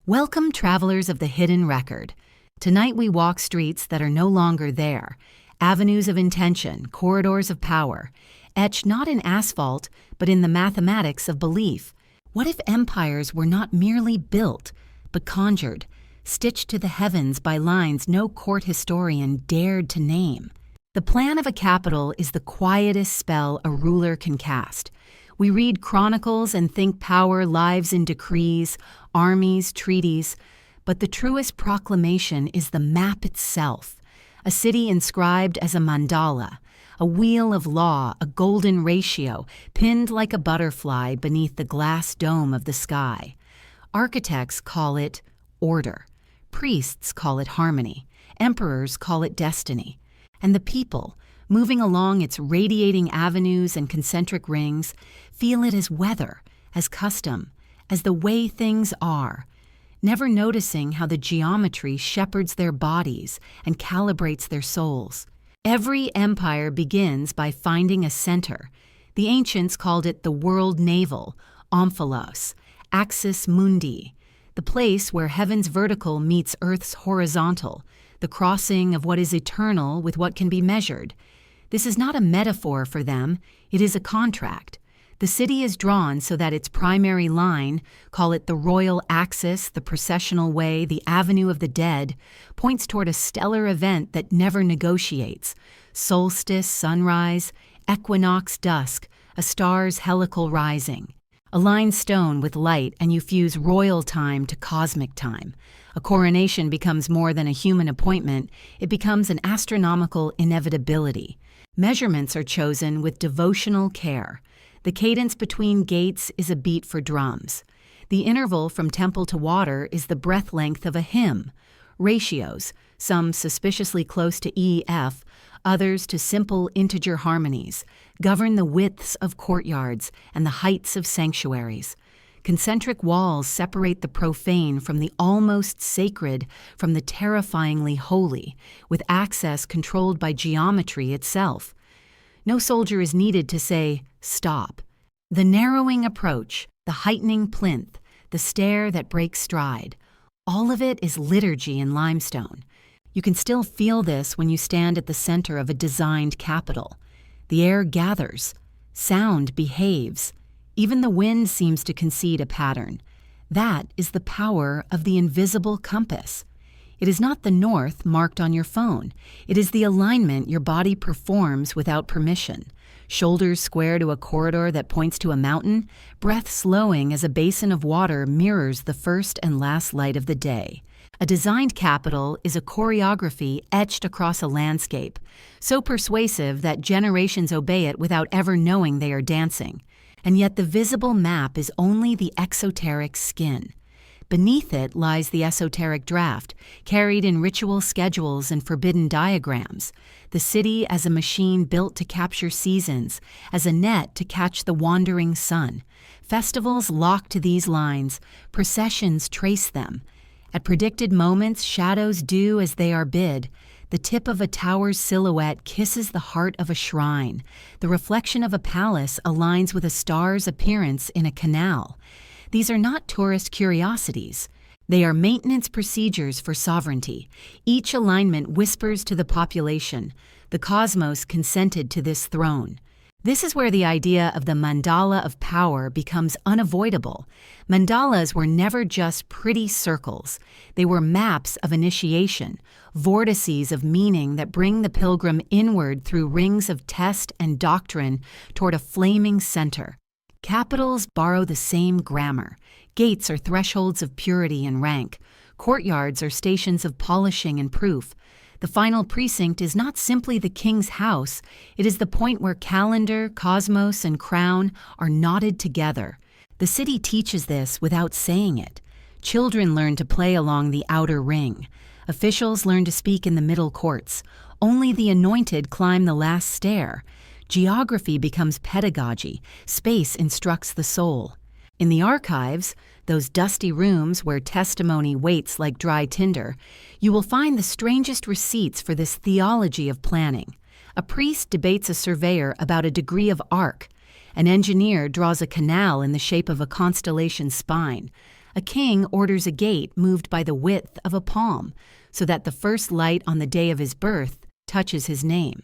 Welcome, travelers of the hidden record. Tonight we walk streets that are no longer there, avenues of intention, corridors of power, etched not in asphalt, but in the mathematics of belief. What if empires were not merely built, but conjured, stitched to the heavens by lines no court historian dared to name? The plan of a capital is the quietest spell a ruler can cast. We read chronicles and think power lives in decrees, armies, treaties, but the truest proclamation is the map itself, a city inscribed as a mandala, a wheel of law, a golden ratio, pinned like a butterfly beneath the glass dome of the sky. Architects call it order, priests call it harmony, emperors call it destiny, and the people, moving along its radiating avenues and concentric rings, feel it as weather, as custom, as the way things are, never noticing how the geometry shepherds their bodies and calibrates their souls. Every empire begins by finding a center. The ancients called it the world navel, omphalos, Axis Mundi, the place where heaven's vertical meets earth's horizontal, the crossing of what is eternal with what can be measured. This is not a metaphor for them, it is a contract. The city is drawn so that its primary line, call it the royal axis, the processional way, the avenue of the dead, points toward a stellar event that never negotiates. Solstice, sunrise, equinox, dusk, a star's helical rising. Align stone with light and you fuse royal time to cosmic time. A coronation becomes more than a human appointment, it becomes an astronomical inevitability. Measurements are chosen with devotional care. The cadence between gates is a beat for drums. The interval from temple to water is the breath length of a hymn. Ratios, some suspiciously close to E-F, others to simple integer harmonies, govern the widths of courtyards and the heights of sanctuaries. Concentric walls separate the profane from the almost sacred, from the terrifyingly holy, with access controlled by geometry itself. No soldier is needed to say, stop. The narrowing approach, the heightening plinth, the stair that breaks stride, all of it is liturgy in limestone. You can still feel this when you stand at the center of a designed capital. The air gathers, sound behaves, even the wind seems to concede a pattern. That is the power of the invisible compass. It is not the north marked on your phone. It is the alignment your body performs without permission. Shoulders square to a corridor that points to a mountain, breath slowing as a basin of water mirrors the first and last light of the day. A designed capital is a choreography etched across a landscape, so persuasive that generations obey it without ever knowing they are dancing. And yet the visible map is only the exoteric skin. Beneath it lies the esoteric draft, carried in ritual schedules and forbidden diagrams. The city as a machine built to capture seasons, as a net to catch the wandering sun. Festivals lock to these lines, processions trace them. At predicted moments, shadows do as they are bid. The tip of a tower's silhouette kisses the heart of a shrine. The reflection of a palace aligns with a star's appearance in a canal. These are not tourist curiosities. They are maintenance procedures for sovereignty. Each alignment whispers to the population, the cosmos consented to this throne. This is where the idea of the mandala of power becomes unavoidable. Mandalas were never just pretty circles. They were maps of initiation, vortices of meaning that bring the pilgrim inward through rings of test and doctrine toward a flaming center. Capitals borrow the same grammar. Gates are thresholds of purity and rank. Courtyards are stations of polishing and proof. The final precinct is not simply the king's house, it is the point where calendar, cosmos, and crown are knotted together. The city teaches this without saying it. Children learn to play along the outer ring. Officials learn to speak in the middle courts. Only the anointed climb the last stair. Geography becomes pedagogy. Space instructs the soul. In the archives, those dusty rooms where testimony waits like dry tinder, you will find the strangest receipts for this theology of planning. A priest debates a surveyor about a degree of arc. An engineer draws a canal in the shape of a constellation spine. A king orders a gate moved by the width of a palm, so that the first light on the day of his birth touches his name.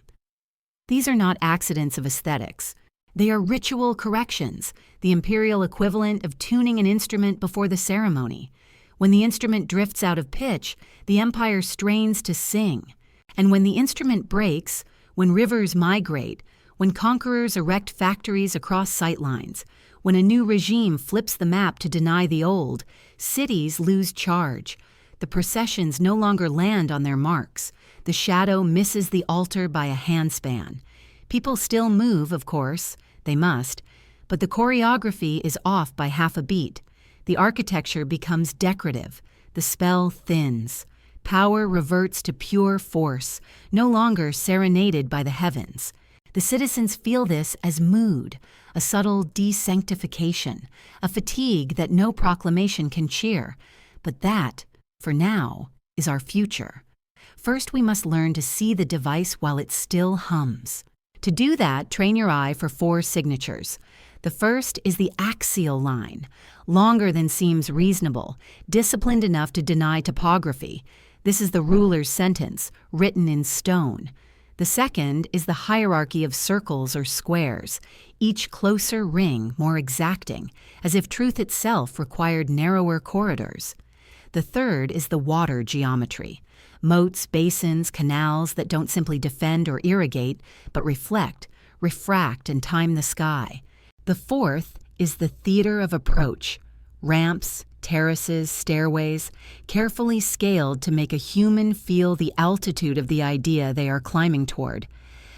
These are not accidents of aesthetics. They are ritual corrections, the imperial equivalent of tuning an instrument before the ceremony. When the instrument drifts out of pitch, the empire strains to sing. And when the instrument breaks, when rivers migrate, when conquerors erect factories across sightlines, when a new regime flips the map to deny the old, cities lose charge. The processions no longer land on their marks. The shadow misses the altar by a handspan. People still move, of course. They must. But the choreography is off by half a beat. The architecture becomes decorative. The spell thins. Power reverts to pure force, no longer serenaded by the heavens. The citizens feel this as mood, a subtle desanctification, a fatigue that no proclamation can cheer. But that, for now, is our future. First, we must learn to see the device while it still hums. To do that, train your eye for 4 signatures. The first is the axial line, longer than seems reasonable, disciplined enough to deny topography. This is the ruler's sentence, written in stone. The second is the hierarchy of circles or squares, each closer ring more exacting, as if truth itself required narrower corridors. The third is the water geometry, moats, basins, canals that don't simply defend or irrigate, but reflect, refract, and time the sky. The fourth is the theater of approach, ramps, terraces, stairways, carefully scaled to make a human feel the altitude of the idea they are climbing toward.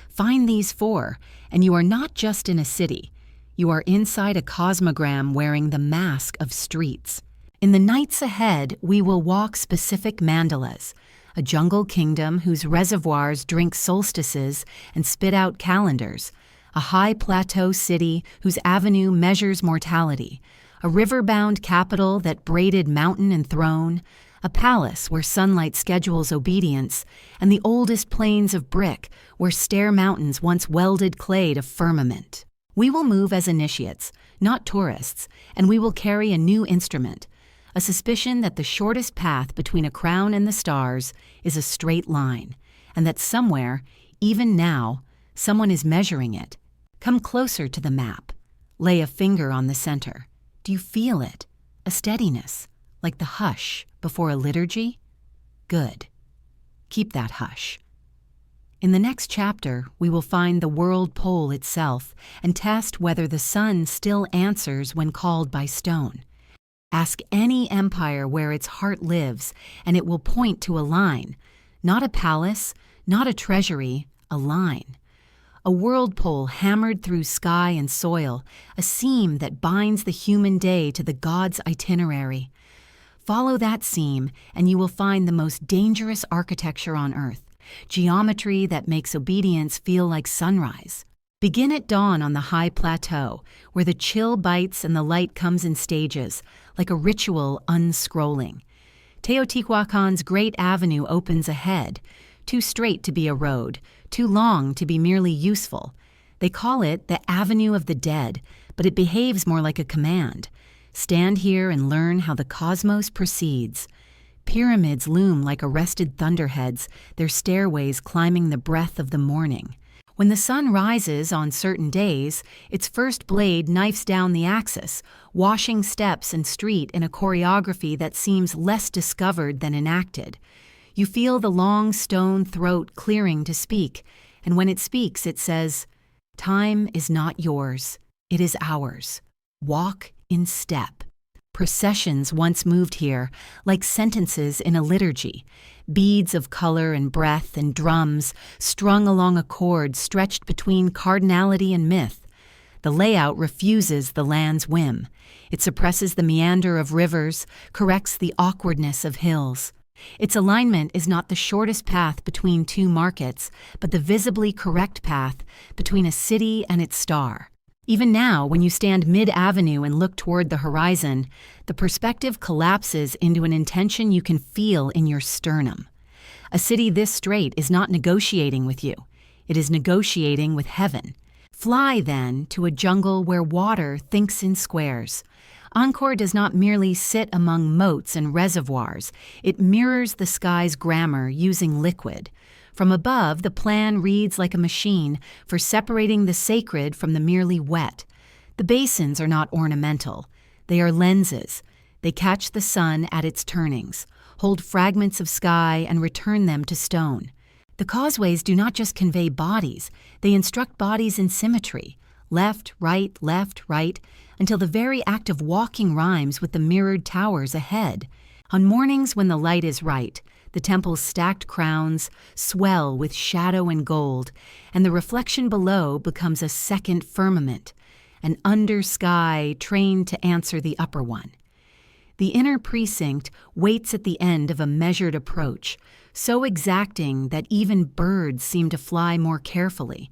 Find these 4, and you are not just in a city. You are inside a cosmogram wearing the mask of streets. In the nights ahead, we will walk specific mandalas, a jungle kingdom whose reservoirs drink solstices and spit out calendars, a high plateau city whose avenue measures mortality, a river-bound capital that braided mountain and throne, a palace where sunlight schedules obedience, and the oldest plains of brick where stair mountains once welded clay to firmament. We will move as initiates, not tourists, and we will carry a new instrument, a suspicion that the shortest path between a crown and the stars is a straight line, and that somewhere, even now, someone is measuring it. Come closer to the map. Lay a finger on the center. Do you feel it? A steadiness, like the hush before a liturgy? Good. Keep that hush. In the next chapter, we will find the world pole itself and test whether the sun still answers when called by stone. Ask any empire where its heart lives, and it will point to a line, not a palace, not a treasury, a line. A world pole hammered through sky and soil, a seam that binds the human day to the god's itinerary. Follow that seam, and you will find the most dangerous architecture on earth, geometry that makes obedience feel like sunrise. Begin at dawn on the high plateau, where the chill bites and the light comes in stages, like a ritual unscrolling. Teotihuacan's great avenue opens ahead, too straight to be a road, too long to be merely useful. They call it the Avenue of the Dead, but it behaves more like a command. Stand here and learn how the cosmos proceeds. Pyramids loom like arrested thunderheads, their stairways climbing the breath of the morning. When the sun rises on certain days, its first blade knifes down the axis, washing steps and street in a choreography that seems less discovered than enacted. You feel the long stone throat clearing to speak, and when it speaks, it says, "Time is not yours, it is ours. Walk in step." Processions once moved here, like sentences in a liturgy, beads of color and breath and drums strung along a cord stretched between cardinality and myth. The layout refuses the land's whim. It suppresses the meander of rivers, corrects the awkwardness of hills. Its alignment is not the shortest path between 2 markets, but the visibly correct path between a city and its star. Even now, when you stand mid-avenue and look toward the horizon, the perspective collapses into an intention you can feel in your sternum. A city this straight is not negotiating with you. It is negotiating with heaven. Fly, then, to a jungle where water thinks in squares, Angkor does not merely sit among moats and reservoirs, it mirrors the sky's grammar using liquid. From above, the plan reads like a machine for separating the sacred from the merely wet. The basins are not ornamental. They are lenses. They catch the sun at its turnings, hold fragments of sky, and return them to stone. The causeways do not just convey bodies, they instruct bodies in symmetry, left, right, until the very act of walking rhymes with the mirrored towers ahead. On mornings when the light is right, the temple's stacked crowns swell with shadow and gold, and the reflection below becomes a second firmament, an under sky trained to answer the upper one. The inner precinct waits at the end of a measured approach, so exacting that even birds seem to fly more carefully.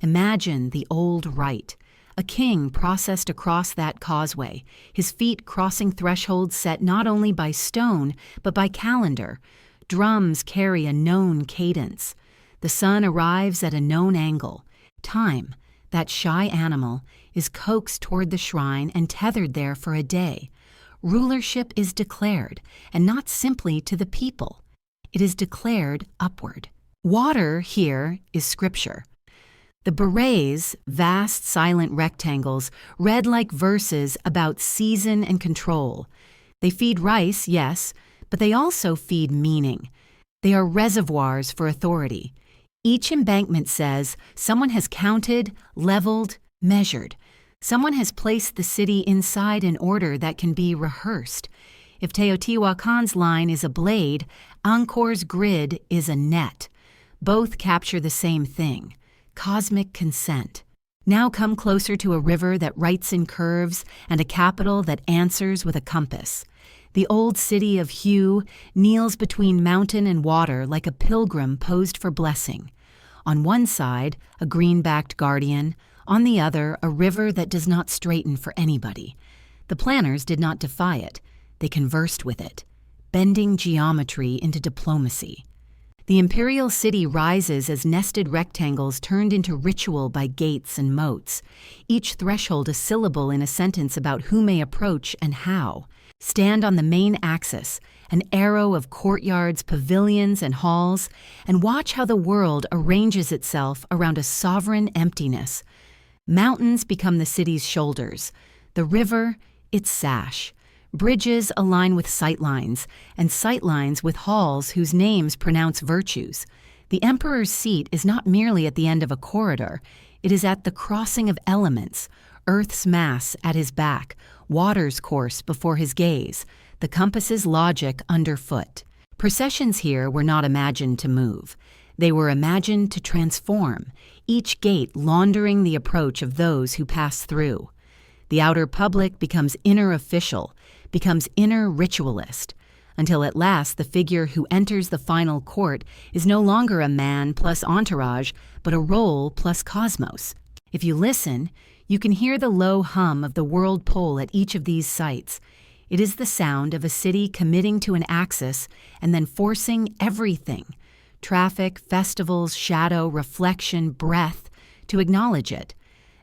Imagine the old rite, a king processed across that causeway, his feet crossing thresholds set not only by stone but by calendar. Drums carry a known cadence. The sun arrives at a known angle. Time, that shy animal, is coaxed toward the shrine and tethered there for a day. Rulership is declared, and not simply to the people. It is declared upward. Water here is scripture. The berets, vast silent rectangles, read like verses about season and control. They feed rice, yes, but they also feed meaning. They are reservoirs for authority. Each embankment says someone has counted, leveled, measured. Someone has placed the city inside an order that can be rehearsed. If Teotihuacan's line is a blade, Angkor's grid is a net. Both capture the same thing, cosmic consent. Now come closer to a river that writes in curves and a capital that answers with a compass. The old city of Hue kneels between mountain and water like a pilgrim posed for blessing. On one side, a green-backed guardian, on the other, a river that does not straighten for anybody. The planners did not defy it. They conversed with it, bending geometry into diplomacy. The imperial city rises as nested rectangles turned into ritual by gates and moats, each threshold a syllable in a sentence about who may approach and how. Stand on the main axis, an arrow of courtyards, pavilions, and halls, and watch how the world arranges itself around a sovereign emptiness. Mountains become the city's shoulders, the river its sash. Bridges align with sightlines, and sightlines with halls whose names pronounce virtues. The emperor's seat is not merely at the end of a corridor, it is at the crossing of elements, earth's mass at his back, water's course before his gaze, the compass's logic underfoot. Processions here were not imagined to move. They were imagined to transform, each gate laundering the approach of those who pass through. The outer public becomes inner official, becomes inner ritualist, until at last the figure who enters the final court is no longer a man plus entourage, but a role plus cosmos. If you listen, you can hear the low hum of the world pole at each of these sites. It is the sound of a city committing to an axis and then forcing everything, traffic, festivals, shadow, reflection, breath, to acknowledge it.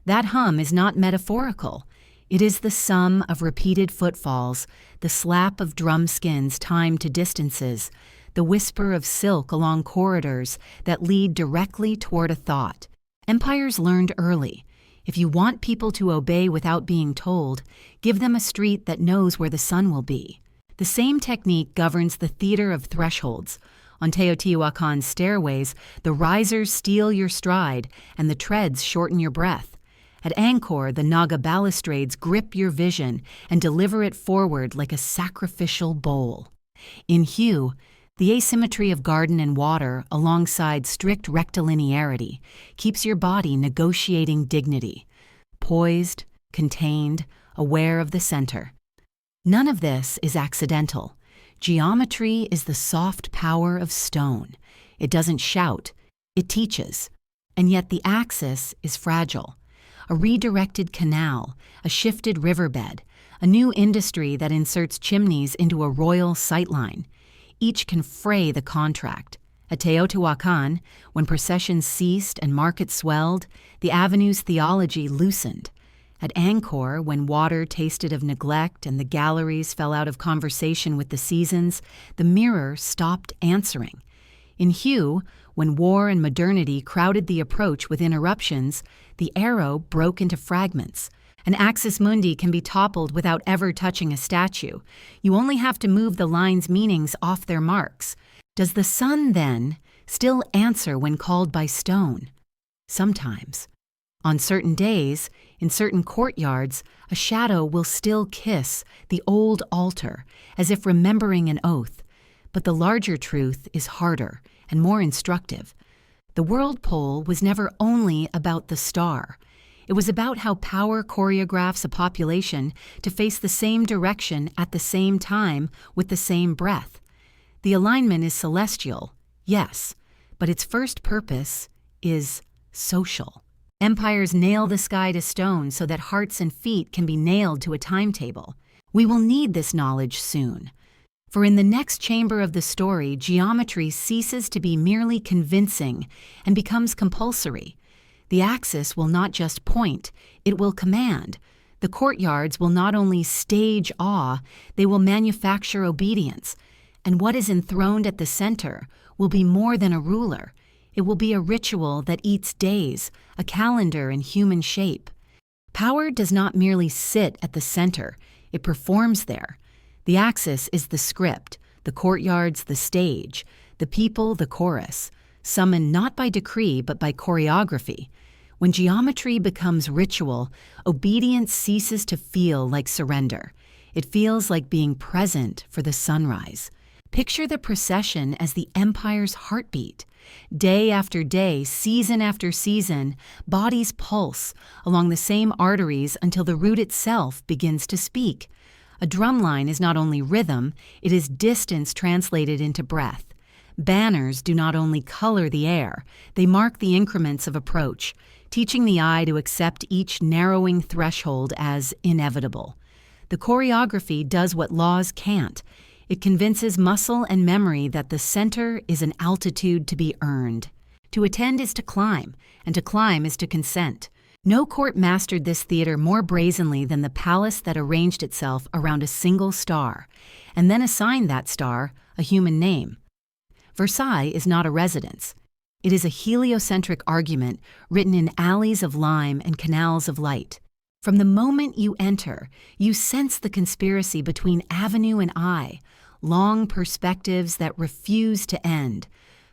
That hum is not metaphorical. It is the sum of repeated footfalls, the slap of drum skins timed to distances, the whisper of silk along corridors that lead directly toward a thought. Empires learned early. If you want people to obey without being told, give them a street that knows where the sun will be. The same technique governs the theater of thresholds. On Teotihuacan's stairways, the risers steal your stride and the treads shorten your breath. At Angkor, the Naga balustrades grip your vision and deliver it forward like a sacrificial bowl. In Hue, the asymmetry of garden and water alongside strict rectilinearity keeps your body negotiating dignity, poised, contained, aware of the center. None of this is accidental. Geometry is the soft power of stone. It doesn't shout, it teaches. And yet the axis is fragile. A redirected canal, a shifted riverbed, a new industry that inserts chimneys into a royal sightline. Each can fray the contract. At Teotihuacan, when processions ceased and markets swelled, the avenue's theology loosened. At Angkor, when water tasted of neglect and the galleries fell out of conversation with the seasons, the mirror stopped answering. In Hue, when war and modernity crowded the approach with interruptions, the arrow broke into fragments. An Axis Mundi can be toppled without ever touching a statue. You only have to move the line's meanings off their marks. Does the sun, then, still answer when called by stone? Sometimes. On certain days, in certain courtyards, a shadow will still kiss the old altar, as if remembering an oath. But the larger truth is harder and more instructive. The world pole was never only about the star. It was about how power choreographs a population to face the same direction at the same time with the same breath. The alignment is celestial, yes, but its first purpose is social. Empires nail the sky to stone so that hearts and feet can be nailed to a timetable. We will need this knowledge soon. For in the next chamber of the story, geometry ceases to be merely convincing and becomes compulsory. The axis will not just point, it will command. The courtyards will not only stage awe, they will manufacture obedience. And what is enthroned at the center will be more than a ruler. It will be a ritual that eats days, a calendar in human shape. Power does not merely sit at the center, it performs there. The axis is the script, the courtyards the stage, the people the chorus, summoned not by decree but by choreography. When geometry becomes ritual, obedience ceases to feel like surrender. It feels like being present for the sunrise. Picture the procession as the empire's heartbeat. Day after day, season after season, bodies pulse along the same arteries until the root itself begins to speak. A drumline is not only rhythm, it is distance translated into breath. Banners do not only color the air, they mark the increments of approach, teaching the eye to accept each narrowing threshold as inevitable. The choreography does what laws can't. It convinces muscle and memory that the center is an altitude to be earned. To attend is to climb, and to climb is to consent. No court mastered this theater more brazenly than the palace that arranged itself around a single star, and then assigned that star a human name. Versailles is not a residence. It is a heliocentric argument written in alleys of lime and canals of light. From the moment you enter, you sense the conspiracy between avenue and eye, long perspectives that refuse to end,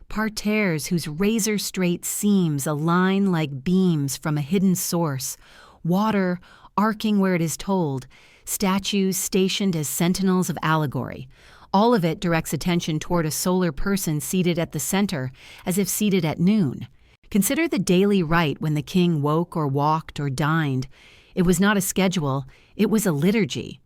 parterres whose razor-straight seams align like beams from a hidden source, water arcing where it is told, statues stationed as sentinels of allegory. All of it directs attention toward a solar person seated at the center, as if seated at noon. Consider the daily rite when the king woke or walked or dined. It was not a schedule, it was a liturgy.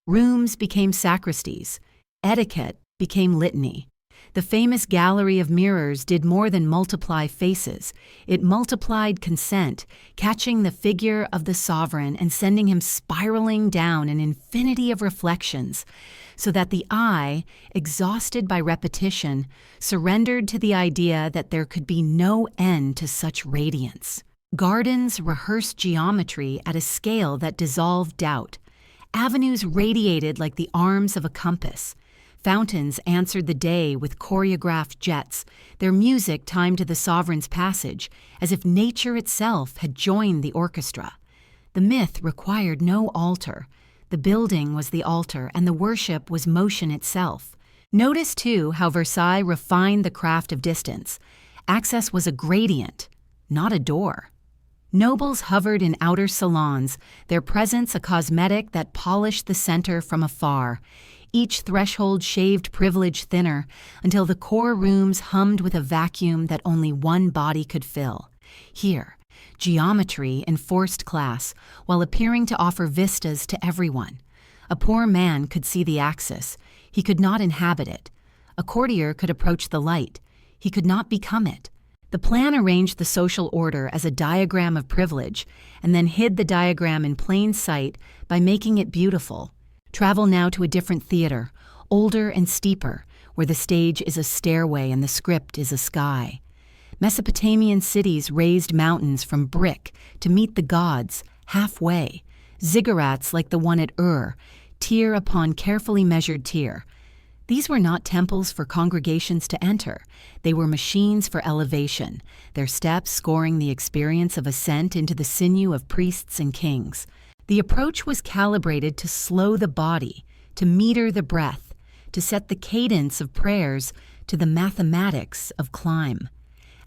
Rooms became sacristies. Etiquette became litany. The famous gallery of mirrors did more than multiply faces. It multiplied consent, catching the figure of the sovereign and sending him spiraling down an infinity of reflections, so that the eye, exhausted by repetition, surrendered to the idea that there could be no end to such radiance. Gardens rehearsed geometry at a scale that dissolved doubt. Avenues radiated like the arms of a compass. Fountains answered the day with choreographed jets, their music timed to the sovereign's passage, as if nature itself had joined the orchestra. The myth required no altar. The building was the altar, and the worship was motion itself. Notice, too, how Versailles refined the craft of distance. Access was a gradient, not a door. Nobles hovered in outer salons, their presence a cosmetic that polished the center from afar. Each threshold shaved privilege thinner until the core rooms hummed with a vacuum that only one body could fill. Here, geometry enforced class while appearing to offer vistas to everyone. A poor man could see the axis. He could not inhabit it. A courtier could approach the light. He could not become it. The plan arranged the social order as a diagram of privilege and then hid the diagram in plain sight by making it beautiful. Travel now to a different theater, older and steeper, where the stage is a stairway and the script is a sky. Mesopotamian cities raised mountains from brick to meet the gods halfway. ziggurats like the one at tier upon carefully measured tier. These were not temples for congregations to enter. They were machines for elevation, their steps scoring the experience of ascent into the sinew of priests and kings. The approach was calibrated to slow the body, to meter the breath, to set the cadence of prayers to the mathematics of climb.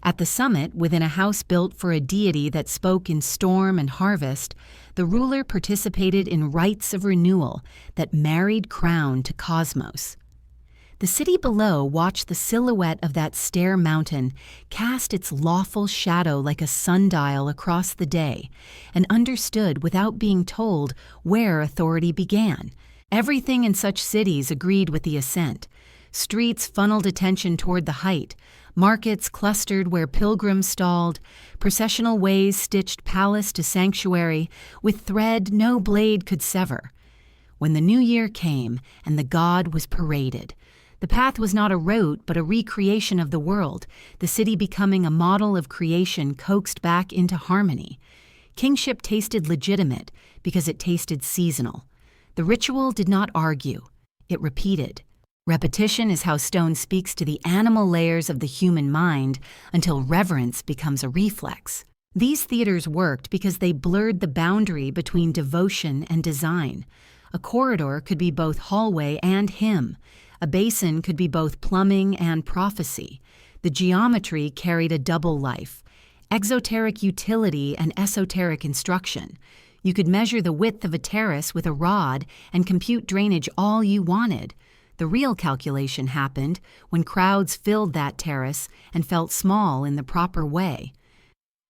At the summit, within a house built for a deity that spoke in storm and harvest, the ruler participated in rites of renewal that married crown to cosmos. The city below watched the silhouette of that stair mountain cast its lawful shadow like a sundial across the day, and understood without being told where authority began. Everything in such cities agreed with the ascent. Streets funneled attention toward the height, markets clustered where pilgrims stalled, processional ways stitched palace to sanctuary, with thread no blade could sever. When the new year came and the god was paraded, the path was not a route but a recreation of the world, the city becoming a model of creation coaxed back into harmony. Kingship tasted legitimate because it tasted seasonal. The ritual did not argue, it repeated. Repetition is how stone speaks to the animal layers of the human mind until reverence becomes a reflex. These theaters worked because they blurred the boundary between devotion and design. A corridor could be both hallway and hymn. A basin could be both plumbing and prophecy. The geometry carried a double life, exoteric utility and esoteric instruction. You could measure the width of a terrace with a rod and compute drainage all you wanted. The real calculation happened when crowds filled that terrace and felt small in the proper way.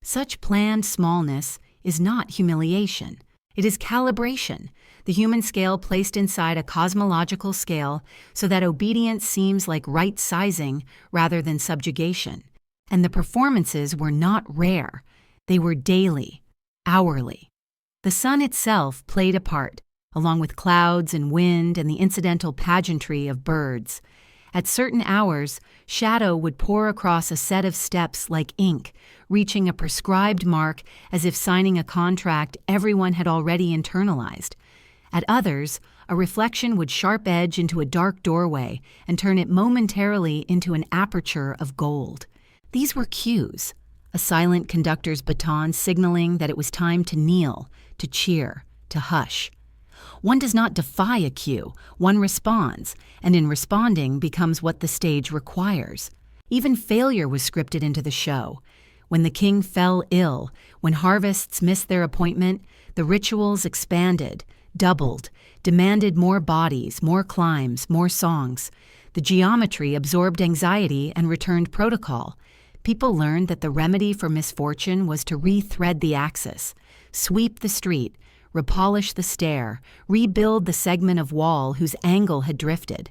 Such planned smallness is not humiliation. It is calibration, the human scale placed inside a cosmological scale so that obedience seems like right sizing rather than subjugation. And the performances were not rare. They were daily, hourly. The sun itself played a part, along with clouds and wind and the incidental pageantry of birds. At certain hours, shadow would pour across a set of steps like ink, reaching a prescribed mark as if signing a contract everyone had already internalized. At others, a reflection would sharp edge into a dark doorway and turn it momentarily into an aperture of gold. These were cues, a silent conductor's baton signaling that it was time to kneel, to cheer, to hush. One does not defy a cue, one responds, and in responding becomes what the stage requires. Even failure was scripted into the show. When the king fell ill, when harvests missed their appointment, the rituals expanded, doubled, demanded more bodies, more climbs, more songs. The geometry absorbed anxiety and returned protocol. People learned that the remedy for misfortune was to rethread the axis, sweep the street, repolish the stair, rebuild the segment of wall whose angle had drifted.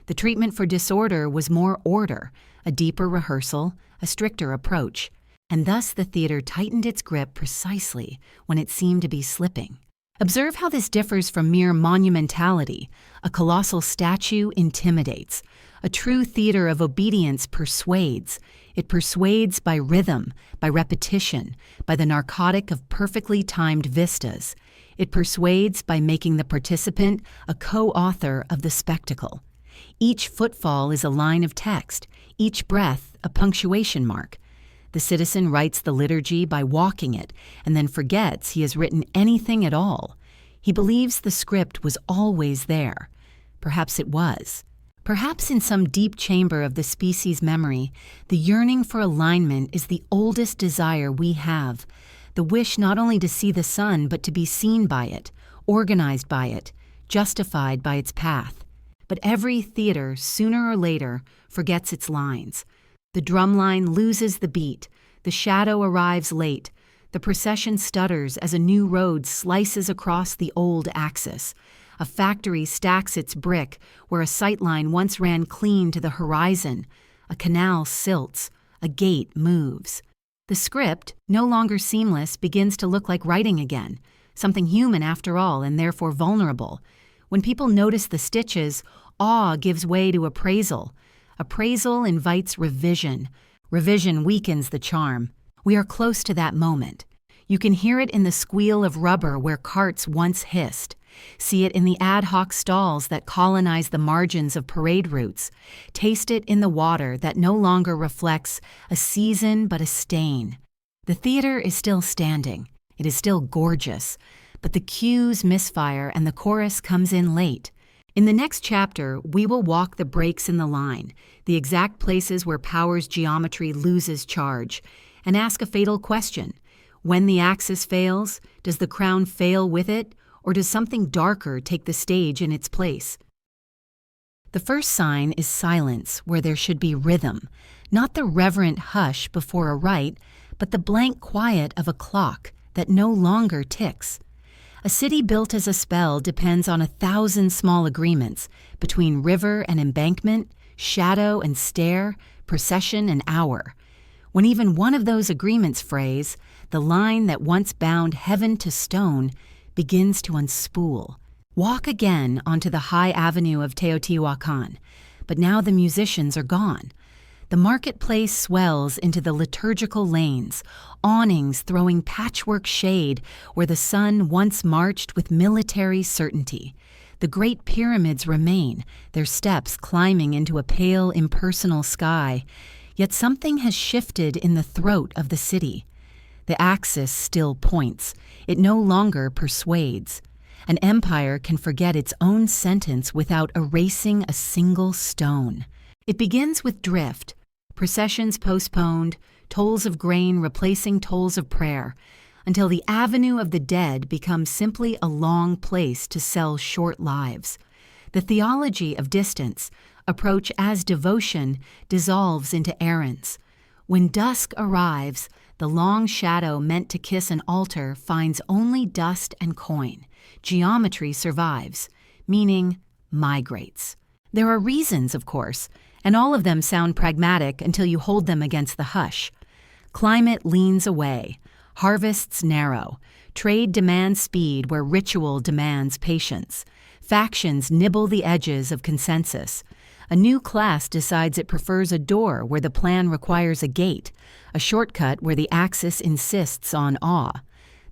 The treatment for disorder was more order, a deeper rehearsal, a stricter approach, and thus the theater tightened its grip precisely when it seemed to be slipping. Observe how this differs from mere monumentality. A colossal statue intimidates. A true theater of obedience persuades. It persuades by rhythm, by repetition, by the narcotic of perfectly timed vistas. It persuades by making the participant a co-author of the spectacle. Each footfall is a line of text, each breath a punctuation mark. The citizen writes the liturgy by walking it and then forgets he has written anything at all. He believes the script was always there. Perhaps it was. Perhaps in some deep chamber of the species' memory, the yearning for alignment is the oldest desire we have, the wish not only to see the sun but to be seen by it, organized by it, justified by its path. But every theater, sooner or later, forgets its lines. The drumline loses the beat, the shadow arrives late, the procession stutters as a new road slices across the old axis. A factory stacks its brick where a sightline once ran clean to the horizon. A canal silts, a gate moves. The script, no longer seamless, begins to look like writing again, something human after all and therefore vulnerable. When people notice the stitches, awe gives way to appraisal. Appraisal invites revision. Revision weakens the charm. We are close to that moment. You can hear it in the squeal of rubber where carts once hissed. See it in the ad hoc stalls that colonize the margins of parade routes. Taste it in the water that no longer reflects a season but a stain. The theater is still standing. It is still gorgeous. But the cues misfire and the chorus comes in late. In the next chapter, we will walk the breaks in the line, the exact places where power's geometry loses charge, and ask a fatal question. When the axis fails, does the crown fail with it, or does something darker take the stage in its place? The first sign is silence, where there should be rhythm, not the reverent hush before a rite, but the blank quiet of a clock that no longer ticks. A city built as a spell depends on 1,000 small agreements between river and embankment, shadow and stair, procession and hour. When even one of those agreements frays, the line that once bound heaven to stone begins to unspool. Walk again onto the high avenue of Teotihuacan, but now the musicians are gone. The marketplace swells into the liturgical lanes, awnings throwing patchwork shade where the sun once marched with military certainty. The great pyramids remain, their steps climbing into a pale, impersonal sky. Yet something has shifted in the throat of the city. The axis still points. It no longer persuades. An empire can forget its own sentence without erasing a single stone. It begins with drift. Processions postponed, tolls of grain replacing tolls of prayer, until the avenue of the dead becomes simply a long place to sell short lives. The theology of distance, approach as devotion, dissolves into errands. When dusk arrives, the long shadow meant to kiss an altar finds only dust and coin. Geometry survives, meaning migrates. There are reasons, of course, and all of them sound pragmatic until you hold them against the hush. Climate leans away. Harvests narrow. Trade demands speed where ritual demands patience. Factions nibble the edges of consensus. A new class decides it prefers a door where the plan requires a gate, a shortcut where the axis insists on awe.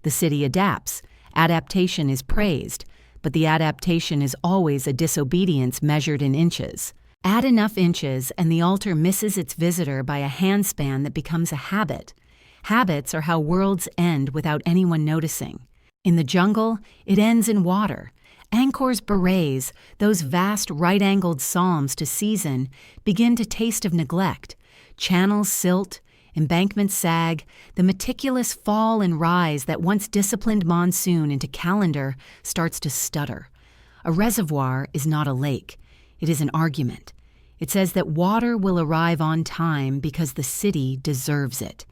The city adapts. Adaptation is praised, but the adaptation is always a disobedience measured in inches. Add enough inches and the altar misses its visitor by a handspan that becomes a habit. Habits are how worlds end without anyone noticing. In the jungle, it ends in water. Angkor's berets, those vast right-angled psalms to season, begin to taste of neglect. Channels silt, embankments sag, the meticulous fall and rise that once disciplined monsoon into calendar starts to stutter. A reservoir is not a lake. It is an argument. It says that water will arrive on time because the city deserves it.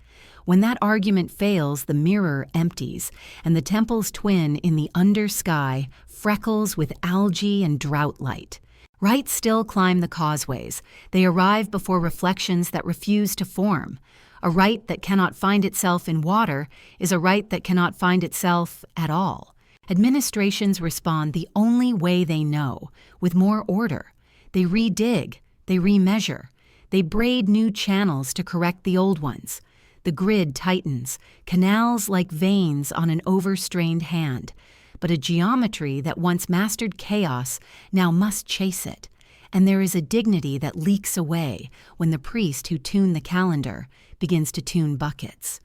When that argument fails, the mirror empties, and the temple's twin in the under sky freckles with algae and drought light. Rites still climb the causeways. They arrive before reflections that refuse to form. A rite that cannot find itself in water is a rite that cannot find itself at all. Administrations respond the only way they know, with more order. They redig, they remeasure, they braid new channels to correct the old ones. The grid tightens, canals like veins on an overstrained hand. But a geometry that once mastered chaos now must chase it. And there is a dignity that leaks away when the priest who tuned the calendar begins to tune buckets.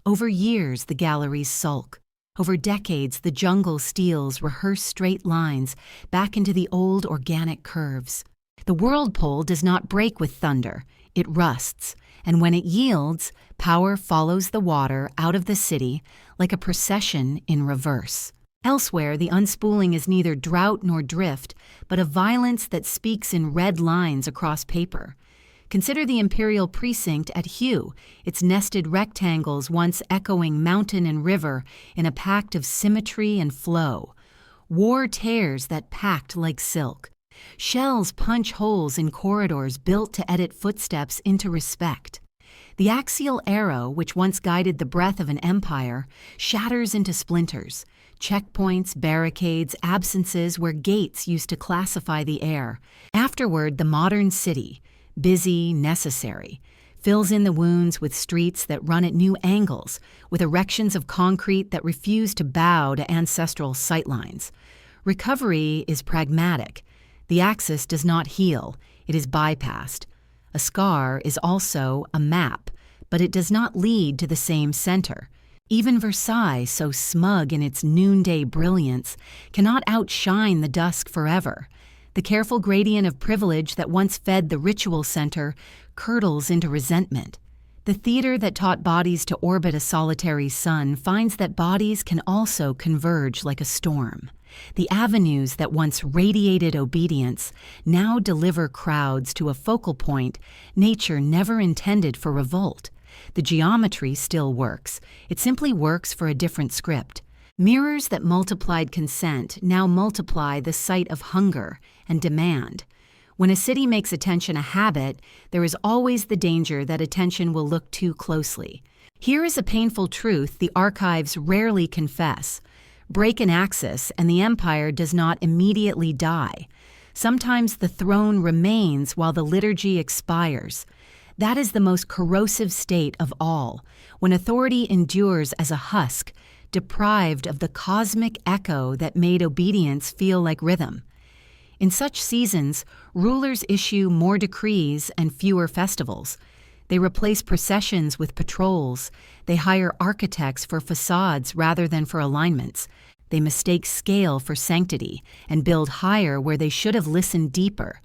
Over years, the galleries sulk. Over decades, the jungle steals rehearse straight lines back into the old organic curves. The world pole does not break with thunder. It rusts. And when it yields, power follows the water out of the city like a procession in reverse. Elsewhere, the unspooling is neither drought nor drift, but a violence that speaks in red lines across paper. Consider the imperial precinct at Hue, its nested rectangles once echoing mountain and river in a pact of symmetry and flow. War tears that packed like silk. Shells punch holes in corridors built to edit footsteps into respect. The axial arrow, which once guided the breath of an empire, shatters into splinters. Checkpoints, barricades, absences where gates used to classify the air. Afterward, the modern city, busy, necessary, fills in the wounds with streets that run at new angles, with erections of concrete that refuse to bow to ancestral sightlines. Recovery is pragmatic. The axis does not heal, it is bypassed. A scar is also a map, but it does not lead to the same center. Even Versailles, so smug in its noonday brilliance, cannot outshine the dusk forever. The careful gradient of privilege that once fed the ritual center curdles into resentment. The theater that taught bodies to orbit a solitary sun finds that bodies can also converge like a storm. The avenues that once radiated obedience now deliver crowds to a focal point nature never intended for revolt. The geometry still works. It simply works for a different script. Mirrors that multiplied consent now multiply the sight of hunger and demand. When a city makes attention a habit, there is always the danger that attention will look too closely. Here is a painful truth the archives rarely confess. Break an axis and the empire does not immediately die. Sometimes the throne remains while the liturgy expires. That is the most corrosive state of all, when authority endures as a husk, deprived of the cosmic echo that made obedience feel like rhythm. In such seasons, rulers issue more decrees and fewer festivals. They replace processions with patrols. They hire architects for facades rather than for alignments. They mistake scale for sanctity and build higher where they should have listened deeper.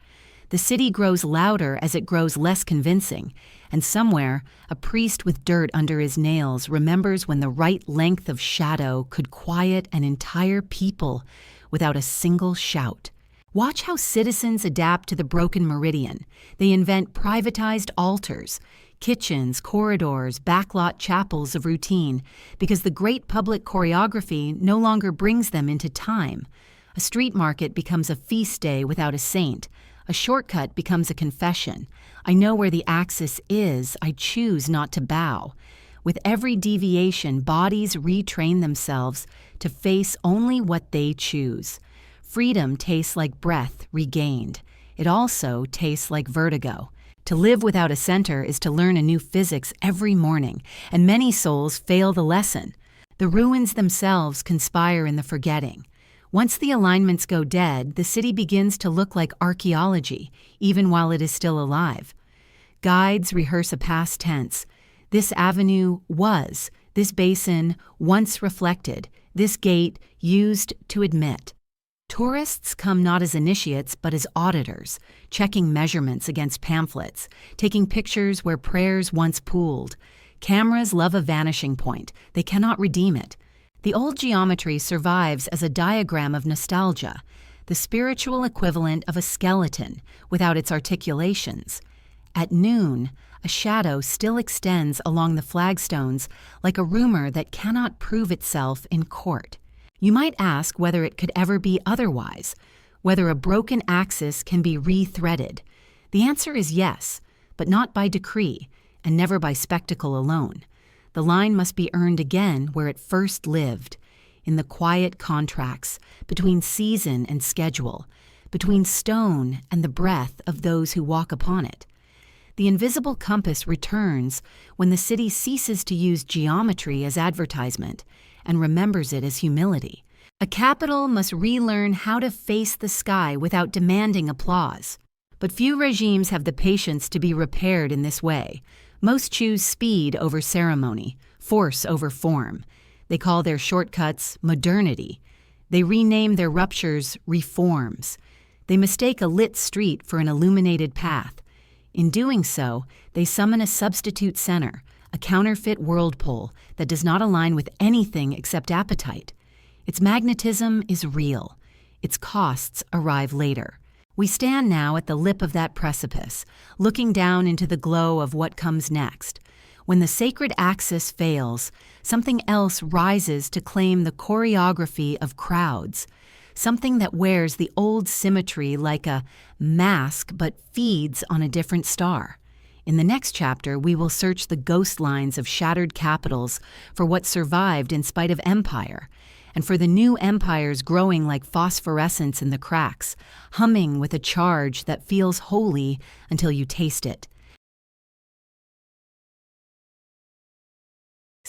The city grows louder as it grows less convincing, and somewhere, a priest with dirt under his nails remembers when the right length of shadow could quiet an entire people without a single shout. Watch how citizens adapt to the broken meridian. They invent privatized altars, kitchens, corridors, backlot chapels of routine, because the great public choreography no longer brings them into time. A street market becomes a feast day without a saint. A shortcut becomes a confession. I know where the axis is, I choose not to bow. With every deviation, bodies retrain themselves to face only what they choose. Freedom tastes like breath regained. It also tastes like vertigo. To live without a center is to learn a new physics every morning, and many souls fail the lesson. The ruins themselves conspire in the forgetting. Once the alignments go dead, the city begins to look like archaeology, even while it is still alive. Guides rehearse a past tense. This avenue was, this basin once reflected, this gate used to admit. Tourists come not as initiates but as auditors, checking measurements against pamphlets, taking pictures where prayers once pooled. Cameras love a vanishing point. They cannot redeem it. The old geometry survives as a diagram of nostalgia, the spiritual equivalent of a skeleton without its articulations. At noon, a shadow still extends along the flagstones like a rumor that cannot prove itself in court. You might ask whether it could ever be otherwise, whether a broken axis can be re-threaded. The answer is yes, but not by decree, and never by spectacle alone. The line must be earned again where it first lived, in the quiet contracts between season and schedule, between stone and the breath of those who walk upon it. The invisible compass returns when the city ceases to use geometry as advertisement and remembers it as humility. A capital must relearn how to face the sky without demanding applause. But few regimes have the patience to be repaired in this way. Most choose speed over ceremony, force over form. They call their shortcuts modernity. They rename their ruptures reforms. They mistake a lit street for an illuminated path. In doing so, they summon a substitute center, a counterfeit whirlpool that does not align with anything except appetite. Its magnetism is real. Its costs arrive later. We stand now at the lip of that precipice, looking down into the glow of what comes next. When the sacred axis fails, something else rises to claim the choreography of crowds, something that wears the old symmetry like a mask but feeds on a different star. In the next chapter, we will search the ghost lines of shattered capitals for what survived in spite of empire, and for the new empires growing like phosphorescence in the cracks, humming with a charge that feels holy until you taste it.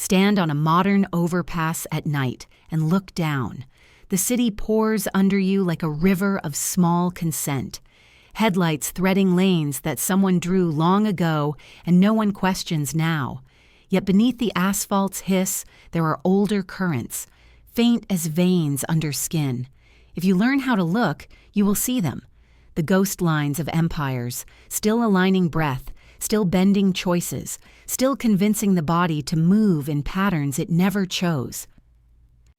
Stand on a modern overpass at night and look down. The city pours under you like a river of small consent. Headlights threading lanes that someone drew long ago and no one questions now. Yet beneath the asphalt's hiss, there are older currents, faint as veins under skin. If you learn how to look, you will see them. The ghost lines of empires, still aligning breath, still bending choices, still convincing the body to move in patterns it never chose.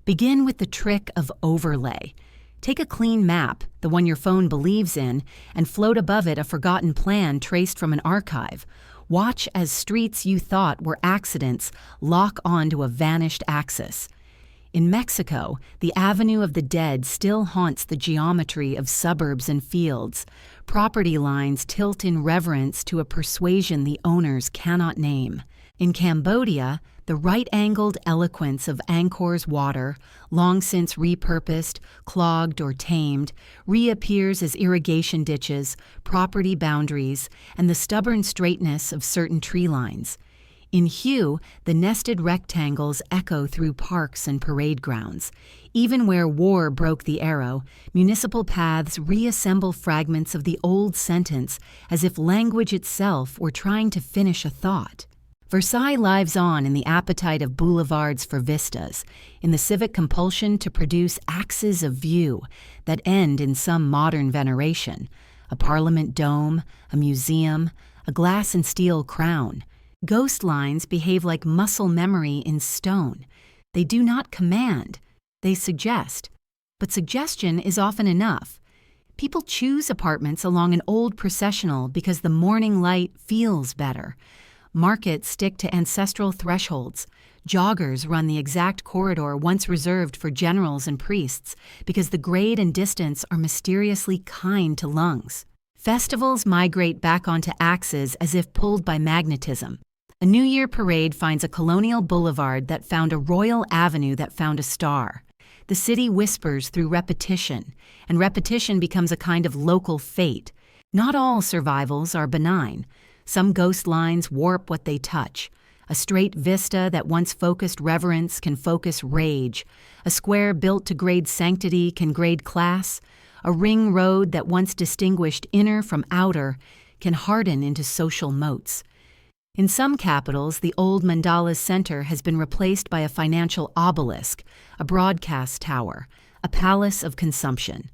Begin with the trick of overlay. Take a clean map, the one your phone believes in, and float above it a forgotten plan traced from an archive. Watch as streets you thought were accidents lock onto a vanished axis. In Mexico, the Avenue of the Dead still haunts the geometry of suburbs and fields. Property lines tilt in reverence to a persuasion the owners cannot name. In Cambodia, the right-angled eloquence of Angkor's water, long since repurposed, clogged, or tamed, reappears as irrigation ditches, property boundaries, and the stubborn straightness of certain tree lines. In Hue, the nested rectangles echo through parks and parade grounds. Even where war broke the arrow, municipal paths reassemble fragments of the old sentence as if language itself were trying to finish a thought. Versailles lives on in the appetite of boulevards for vistas, in the civic compulsion to produce axes of view that end in some modern veneration, a parliament dome, a museum, a glass and steel crown. Ghost lines behave like muscle memory in stone. They do not command, they suggest. But suggestion is often enough. People choose apartments along an old processional because the morning light feels better. Markets stick to ancestral thresholds. Joggers run the exact corridor once reserved for generals and priests because the grade and distance are mysteriously kind to lungs. Festivals migrate back onto axes as if pulled by magnetism. A New Year parade finds a colonial boulevard that found a royal avenue that found a star. The city whispers through repetition, and repetition becomes a kind of local fate. Not all survivals are benign. Some ghost lines warp what they touch. A straight vista that once focused reverence can focus rage. A square built to grade sanctity can grade class. A ring road that once distinguished inner from outer can harden into social moats. In some capitals, the old Mandala's center has been replaced by a financial obelisk, a broadcast tower, a palace of consumption.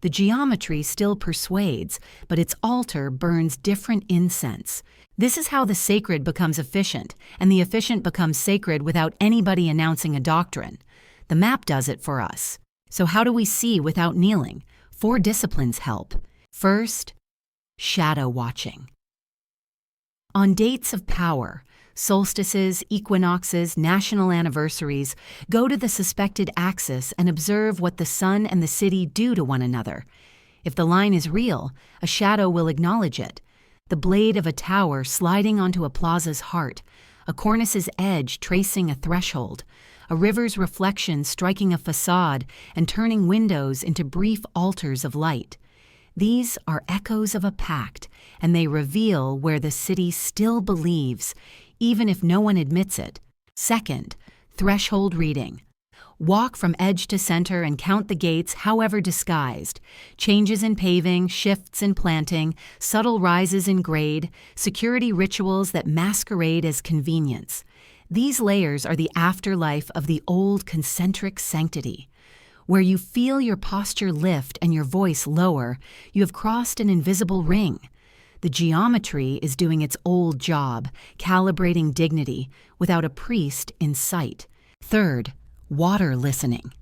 The geometry still persuades, but its altar burns different incense. This is how the sacred becomes efficient, and the efficient becomes sacred without anybody announcing a doctrine. The map does it for us. So how do we see without kneeling? 4 disciplines help. First, shadow watching. On dates of power, solstices, equinoxes, national anniversaries, go to the suspected axis and observe what the sun and the city do to one another. If the line is real, a shadow will acknowledge it. The blade of a tower sliding onto a plaza's heart, a cornice's edge tracing a threshold, a river's reflection striking a facade and turning windows into brief altars of light. These are echoes of a pact, and they reveal where the city still believes, even if no one admits it. Second, threshold reading. Walk from edge to center and count the gates, however disguised. Changes in paving, shifts in planting, subtle rises in grade, security rituals that masquerade as convenience. These layers are the afterlife of the old concentric sanctity. Where you feel your posture lift and your voice lower, you have crossed an invisible ring. The geometry is doing its old job, calibrating dignity, without a priest in sight. Third, water listening.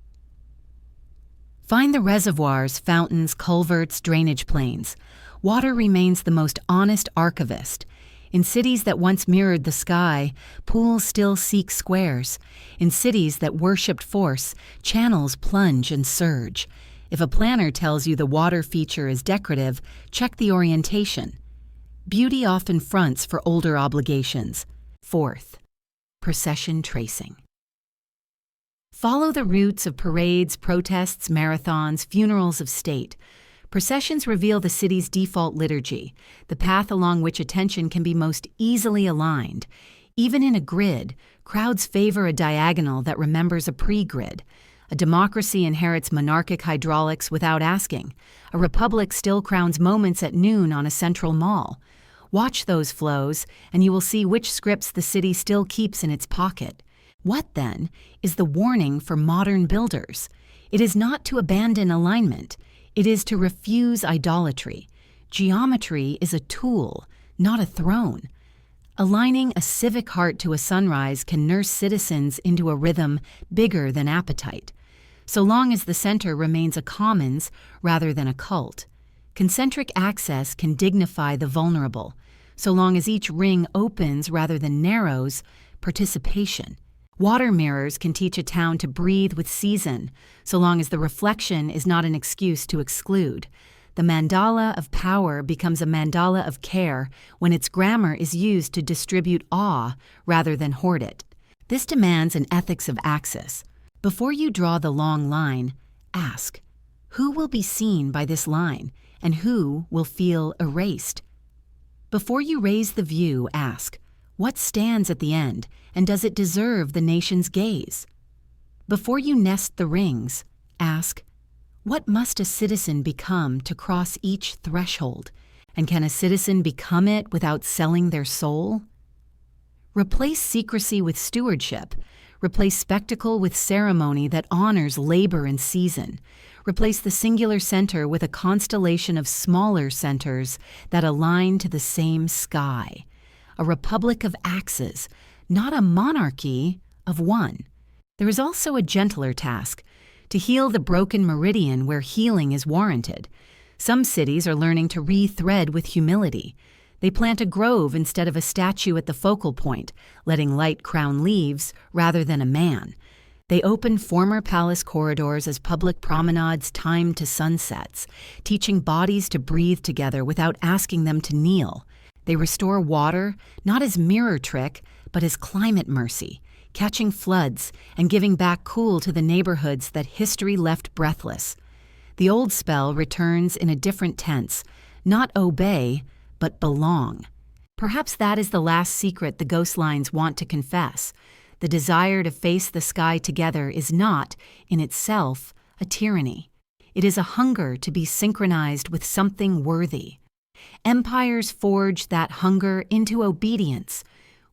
Find the reservoirs, fountains, culverts, drainage plains. Water remains the most honest archivist. In cities that once mirrored the sky, pools still seek squares. In cities that worshipped force, channels plunge and surge. If a planner tells you the water feature is decorative, check the orientation. Beauty often fronts for older obligations. Fourth, procession tracing. Follow the routes of parades, protests, marathons, funerals of state. Processions reveal the city's default liturgy, the path along which attention can be most easily aligned. Even in a grid, crowds favor a diagonal that remembers a pre-grid. A democracy inherits monarchic hydraulics without asking. A republic still crowns moments at noon on a central mall. Watch those flows, and you will see which scripts the city still keeps in its pocket. What, then, is the warning for modern builders? It is not to abandon alignment. It is to refuse idolatry. Geometry is a tool, not a throne. Aligning a civic heart to a sunrise can nurse citizens into a rhythm bigger than appetite, so long as the center remains a commons rather than a cult. Concentric access can dignify the vulnerable, so long as each ring opens rather than narrows participation. Water mirrors can teach a town to breathe with season, so long as the reflection is not an excuse to exclude. The mandala of power becomes a mandala of care when its grammar is used to distribute awe rather than hoard it. This demands an ethics of axis. Before you draw the long line, ask, who will be seen by this line and who will feel erased? Before you raise the view, ask, what stands at the end and does it deserve the nation's gaze? Before you nest the rings, ask, what must a citizen become to cross each threshold, and can a citizen become it without selling their soul? Replace secrecy with stewardship. Replace spectacle with ceremony that honors labor and season. Replace the singular center with a constellation of smaller centers that align to the same sky. A republic of axes, not a monarchy of one. There is also a gentler task, to heal the broken meridian where healing is warranted. Some cities are learning to re-thread with humility. They plant a grove instead of a statue at the focal point, letting light crown leaves rather than a man. They open former palace corridors as public promenades timed to sunsets, teaching bodies to breathe together without asking them to kneel. They restore water, not as mirror trick, but as climate mercy, catching floods and giving back cool to the neighborhoods that history left breathless. The old spell returns in a different tense, not obey, but belong. Perhaps that is the last secret the ghost lines want to confess. The desire to face the sky together is not, in itself, a tyranny. It is a hunger to be synchronized with something worthy. Empires forge that hunger into obedience.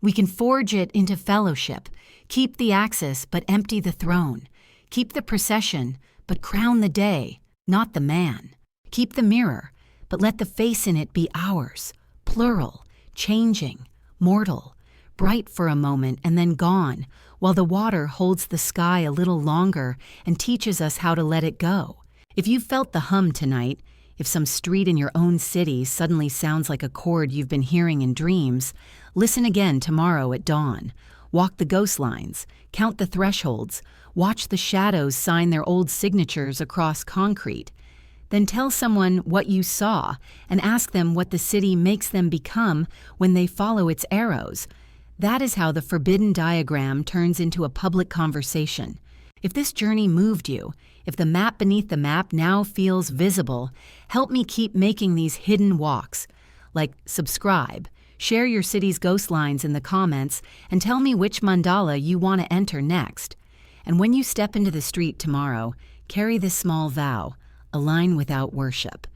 We can forge it into fellowship. Keep the axis, but empty the throne. Keep the procession, but crown the day, not the man. Keep the mirror, but let the face in it be ours, plural, changing, mortal, bright for a moment and then gone, while the water holds the sky a little longer and teaches us how to let it go. If you felt the hum tonight, if some street in your own city suddenly sounds like a chord you've been hearing in dreams, listen again tomorrow at dawn. Walk the ghost lines, count the thresholds, watch the shadows sign their old signatures across concrete. Then tell someone what you saw and ask them what the city makes them become when they follow its arrows. That is how the forbidden diagram turns into a public conversation. If this journey moved you, if the map beneath the map now feels visible, help me keep making these hidden walks. Like subscribe, share your city's ghost lines in the comments, and tell me which mandala you want to enter next. And when you step into the street tomorrow, carry this small vow, align without worship.